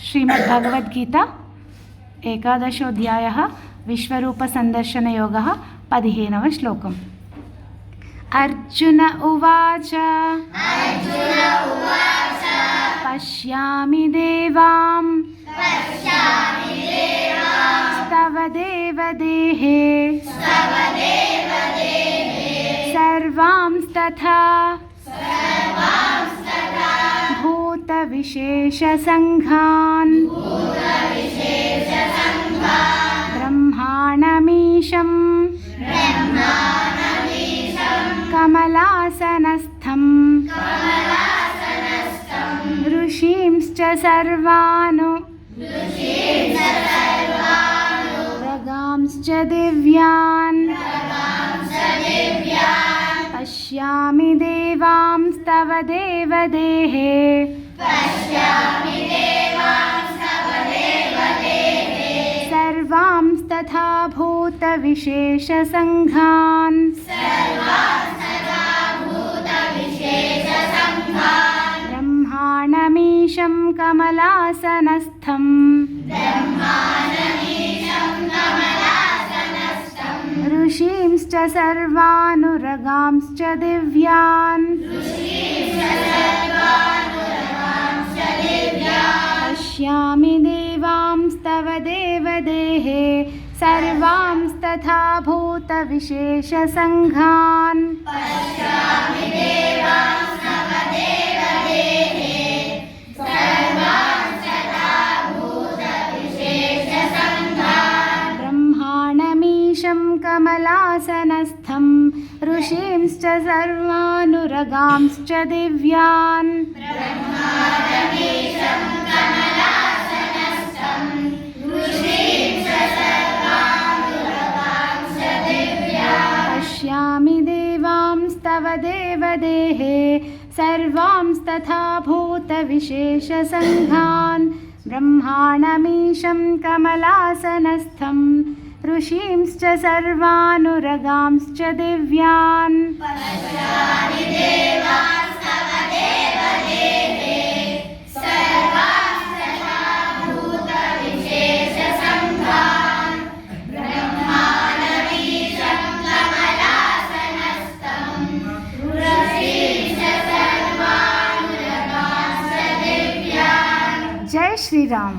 श्रीमद्भगवद्गीता एकादशोऽध्यायः विश्वरूपसन्दर्शनयोगः 15 श्लोकम्। अर्जुन उवाच पश्यामि देवां तव देवदेहे सर्वांस्तथा भूतविशेषसङ्घान् ब्रह्माणमीशं कमलासनस्थं ऋषींश्च सर्वानुरगांश्च दिव्यान् पश्यामि देवांस्तव देवदेहे सर्वांस्तथा भूतविशेषसङ्घान् ब्रह्माणमीशं कमलासनस्थं ऋषींश्च सर्वानुरगांश्च दिव्यान् पश्यामि देवांस्तव देवदेहे सर्वांस्तथा भूतविशेषसङ्घान् ब्रह्माणमीशं कमलासनस्थं ऋषींश्च सर्वानुरगांश्च दिव्यान् पश्यामि देवांस्तव देवदेहे सर्वांस्तथा भूतविशेषसङ्घान् ब्रह्माणमीशं कमलासनस्थं ऋषींश्च सर्वानुरगांश्च दिव्यान् जय श्री राम।